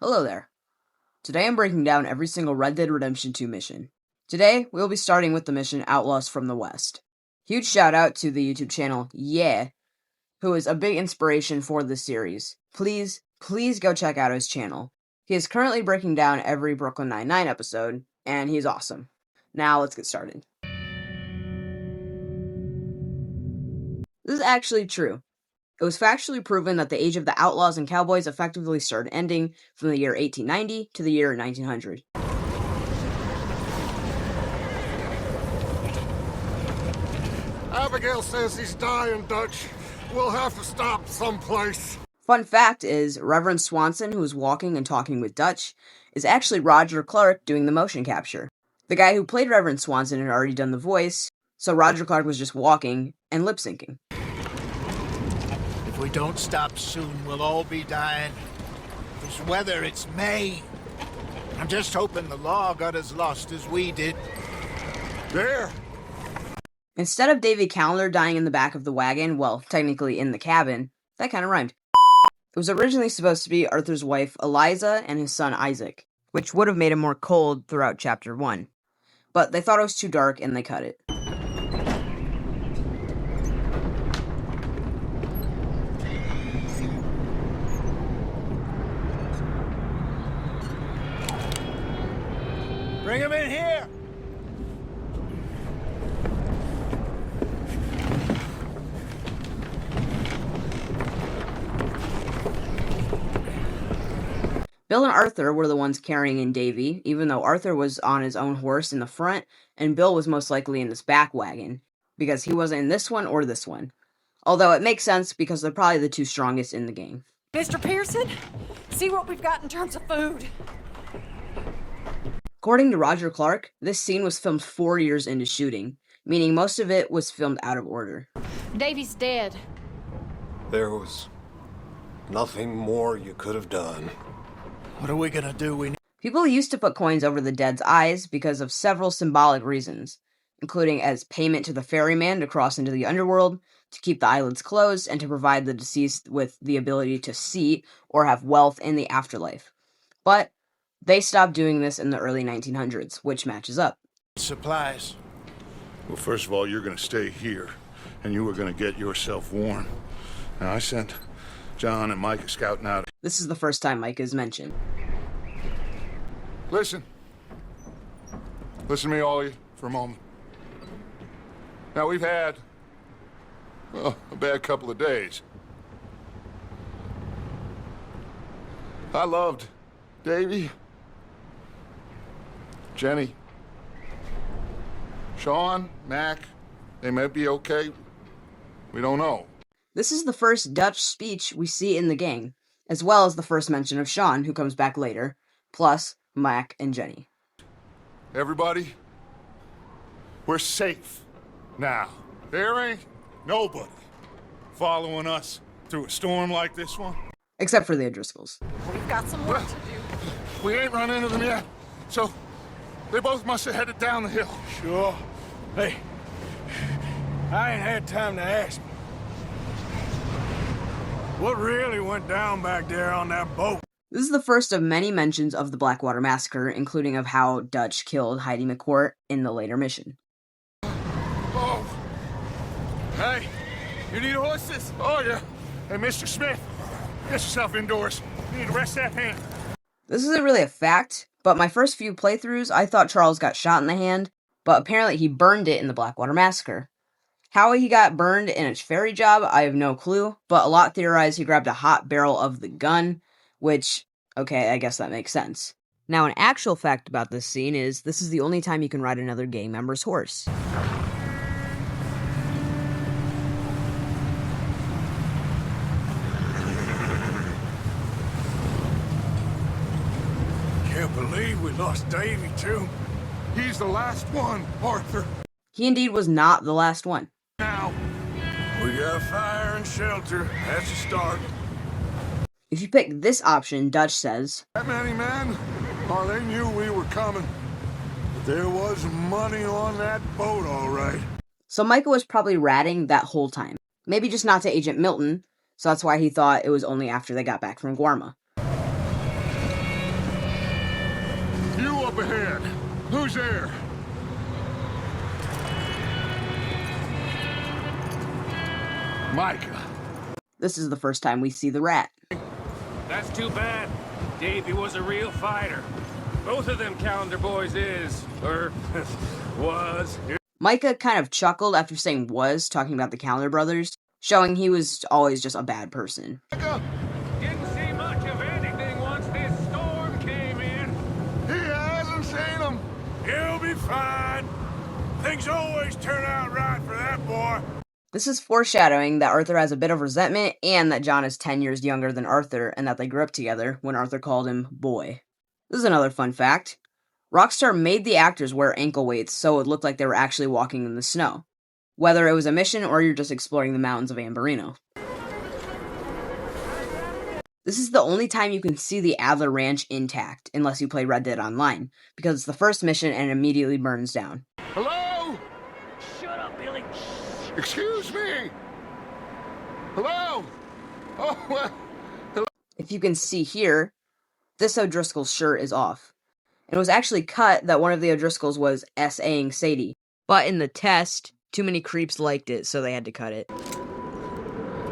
Hello there. Today I'm breaking down every single Red Dead Redemption 2 mission. Today, we'll be starting with the mission Outlaws from the West. Huge shout out to the YouTube channel Yeah, who is a big inspiration for this series. Please go check out his channel. He is currently breaking down every Brooklyn Nine-Nine episode, and he's awesome. Now let's get started. This is actually true. It was factually proven that the age of the outlaws and cowboys effectively started ending from the year 1890 to the year 1900. Abigail says he's dying, Dutch. We'll have to stop someplace. Fun fact is, Reverend Swanson, who is walking and talking with Dutch, is actually Roger Clark doing the motion capture. The guy who played Reverend Swanson had already done the voice, so Roger Clark was just walking and lip-syncing. If we don't stop soon, we'll all be dying. This weather, it's May. I'm just hoping the law got as lost as we did. There! Instead of Davy Callender dying in the back of the wagon, well, technically in the cabin, that kind of rhymed. It was originally supposed to be Arthur's wife, Eliza, and his son, Isaac, which would have made him more cold throughout Chapter 1. But they thought it was too dark, and they cut it. Bring him in here! Bill and Arthur were the ones carrying in Davy, even though Arthur was on his own horse in the front, and Bill was most likely in this back wagon, because he wasn't in this one or this one. Although it makes sense because they're probably the two strongest in the game. Mr. Pearson, see what we've got in terms of food. According to Roger Clark, this scene was filmed 4 years into shooting, meaning most of it was filmed out of order. Davy's dead. There was nothing more you could have done. What are we gonna do? People used to put coins over the dead's eyes because of several symbolic reasons, including as payment to the ferryman to cross into the underworld, to keep the eyelids closed, and to provide the deceased with the ability to see or have wealth in the afterlife. But they stopped doing this in the early 1900s, which matches up. Supplies. Well, first of all, you're going to stay here, and you are going to get yourself warm. Now, I sent John and Micah scouting out. This is the first time Micah is mentioned. Listen to me, all of you, for a moment. Now, we've had, well, a bad couple of days. I loved Davy, Jenny, Sean, Mac. They might be okay. We don't know. This is the first Dutch speech we see in the game, as well as the first mention of Sean, who comes back later, plus Mac and Jenny. Everybody, we're safe now. There ain't nobody following us through a storm like this one. Except for the O'Driscolls. We've got some work to do. We ain't run into them yet, so they both must have headed down the hill. Sure. Hey, I ain't had time to ask. What really went down back there on that boat? This is the first of many mentions of the Blackwater Massacre, including of how Dutch killed Heidi McCourt in the later mission. Oh. Hey, you need horses? Oh, yeah. Hey, Mr. Smith, get yourself indoors. You need to rest that hand. This isn't really a fact, but my first few playthroughs, I thought Charles got shot in the hand, but apparently he burned it in the Blackwater Massacre. How he got burned in a ferry job, I have no clue, but a lot theorize he grabbed a hot barrel of the gun, which, okay, I guess that makes sense. Now, an actual fact about this scene is this is the only time you can ride another gang member's horse. Can't believe we lost Davy, too. He's the last one, Arthur. He indeed was not the last one. Now, We got fire and shelter. That's a start. If you pick this option, Dutch says, that many men? Oh, they knew we were coming. But there was money on that boat, all right. so Micah was probably ratting that whole time. Maybe just not to Agent Milton, so that's why he thought it was only after they got back from Guarma. Up ahead. Who's there? Micah. This is the first time we see the rat. That's too bad. Davey was a real fighter. Both of them calendar boys is, or was. Micah kind of chuckled after saying was, talking about the Calendar brothers, showing he was always just a bad person. Micah! Didn't see much of anything once this storm came in. He hasn't seen him. He'll be fine. Things always turn out right for that boy. This is foreshadowing that Arthur has a bit of resentment and that John is 10 years younger than Arthur and that they grew up together when Arthur called him boy. This is another fun fact. Rockstar made the actors wear ankle weights so it looked like they were actually walking in the snow, whether it was a mission or you're just exploring the mountains of Ambarino. This is the only time you can see the Adler Ranch intact, unless you play Red Dead Online, because it's the first mission and it immediately burns down. Hello? Shut up, Billy. Excuse me? Hello? Oh, well... If you can see here, this O'Driscoll's shirt is off. It was actually cut that one of the O'Driscolls was S.A.ing Sadie, but in the test, too many creeps liked it, so they had to cut it.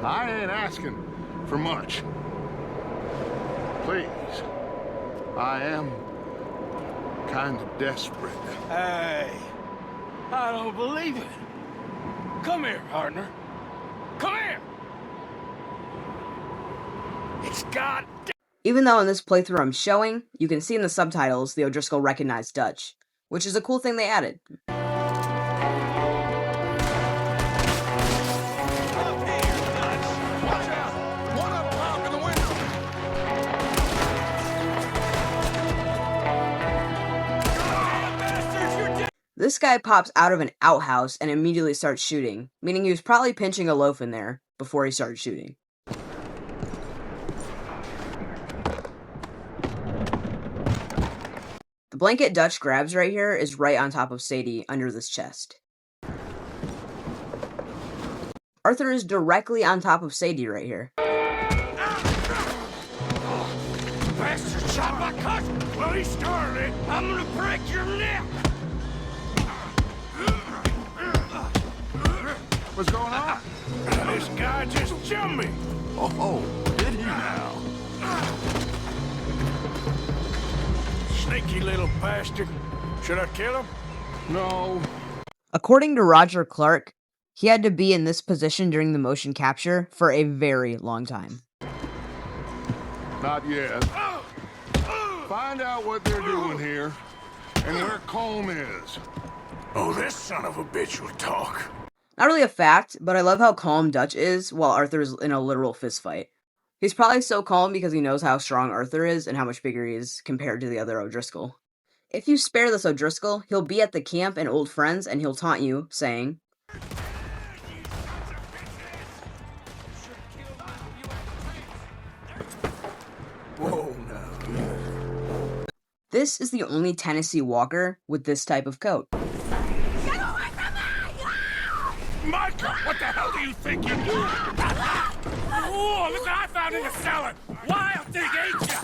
I ain't asking for much. Please. I am kind of desperate. Hey, I don't believe it. Come here, partner. Come here. It's goddamn. Even though in this playthrough I'm showing, you can see in the subtitles the O'Driscoll recognized Dutch, which is a cool thing they added. This guy pops out of an outhouse and immediately starts shooting, meaning he was probably pinching a loaf in there before he started shooting. The blanket Dutch grabs right here is right on top of Sadie under this chest. Arthur is directly on top of Sadie right here. Bastard shot my cousin. Well, he started it. I'm gonna break your neck. What's going on? This guy just jumped me. Oh, did he now? Sneaky little bastard. Should I kill him? No. According to Roger Clark, he had to be in this position during the motion capture for a very long time. Not yet. Find out what they're doing here and where Colm is. Oh, this son of a bitch will talk. Not really a fact, but I love how calm Dutch is while Arthur is in a literal fistfight. He's probably so calm because he knows how strong Arthur is and how much bigger he is compared to the other O'Driscoll. If you spare this O'Driscoll, he'll be at the camp and old friends and he'll taunt you, saying, Whoa, now. This is the only Tennessee Walker with this type of coat. Micah, what the hell do you think you're doing? Oh, look what I found in the cellar. Wild thing, ain't ya?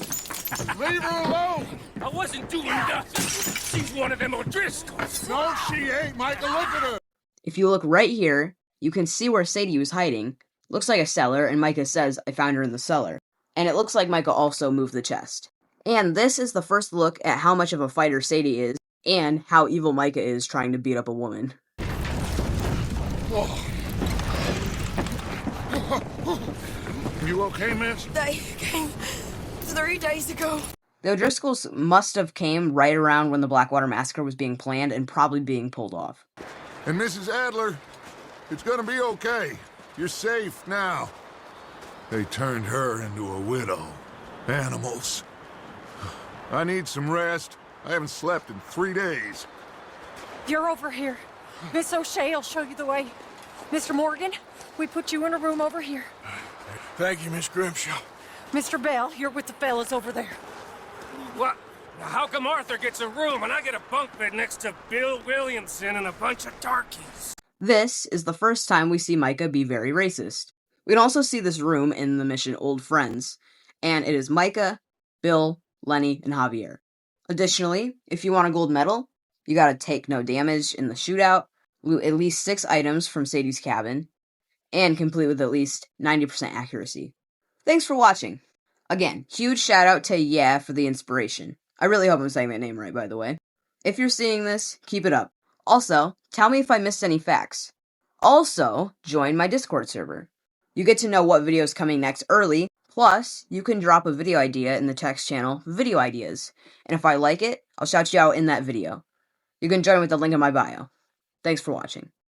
Leave her alone! I wasn't doing nothing. She's one of them O'Driscolls. No, she ain't, Micah. Look at her! If you look right here, you can see where Sadie was hiding. Looks like a cellar, and Micah says, I found her in the cellar. And it looks like Micah also moved the chest. And this is the first look at how much of a fighter Sadie is, and how evil Micah is trying to beat up a woman. Oh. You okay, miss? They came 3 days ago. The O'Driscolls must have came right around when the Blackwater Massacre was being planned and probably being pulled off. And Mrs. Adler, it's gonna be okay. You're safe now. They turned her into a widow. Animals. I need some rest. I haven't slept in 3 days. You're over here. Miss O'Shea will show you the way. Mr. Morgan, we put you in a room over here. Thank you, Miss Grimshaw. Mr. Bell, you're with the fellas over there. What? How come Arthur gets a room and I get a bunk bed next to Bill Williamson and a bunch of darkies? This is the first time we see Micah be very racist. We can also see this room in the mission Old Friends, and it is Micah, Bill, Lenny, and Javier. Additionally, if you want a gold medal, you gotta take no damage in the shootout, loot at least 6 items from Sadie's cabin, and complete with at least 90% accuracy. Thanks for watching. Again, huge shout out to Yeah for the inspiration. I really hope I'm saying that name right, by the way. If you're seeing this, keep it up. Also, tell me if I missed any facts. Also, join my Discord server. You get to know what video is coming next early, plus, you can drop a video idea in the text channel, Video Ideas, and if I like it, I'll shout you out in that video. You can join with the link in my bio. Thanks for watching.